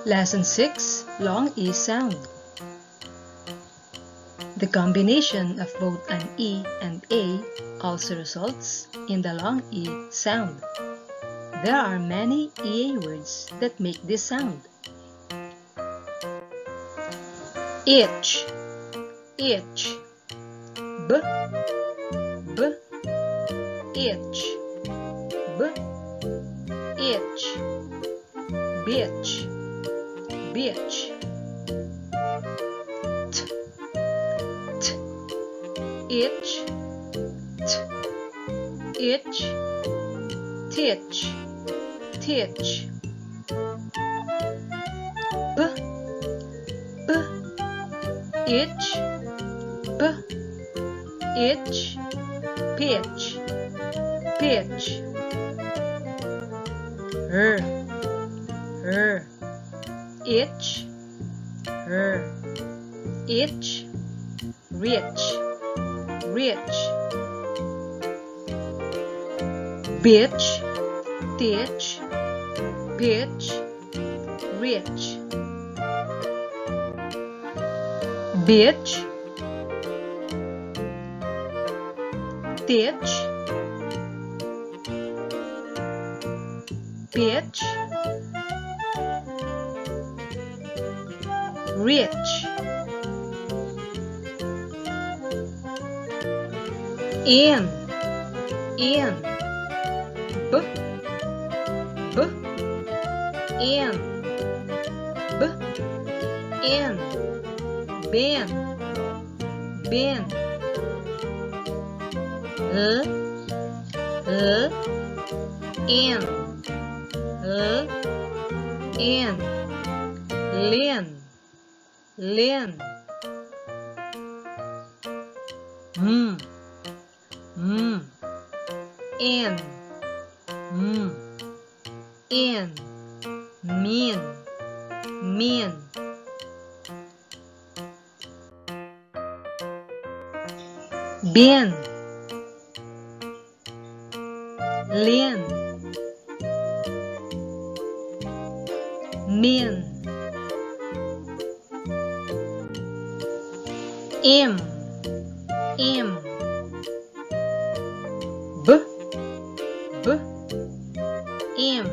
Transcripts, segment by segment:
Lesson 6, Long E sound. The combination of both an E and A also results in the long E sound. There are many EA words that make this sound. Itch, itch, b, b, itch, b, itch, bitch, bitch, t, t, itch, t, itch, titch, titch, b, b, itch, b, itch, pitch, pitch, her, itch, itch, rich, rich, bitch, titch, pitch, rich, bitch, titch, pitch, rich, in, b, b, in, b, in, bin, bin, in, in, lin, lin, in, in, mean, mean, bin, lin, min, im, b, b, im,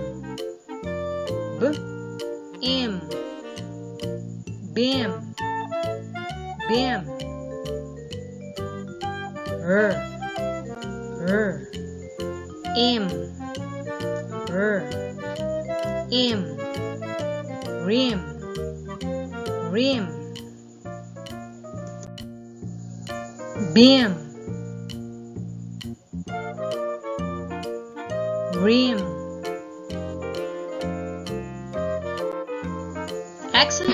b, im, bim, bim, im, im, rim, rim, bim, rim. Excellent.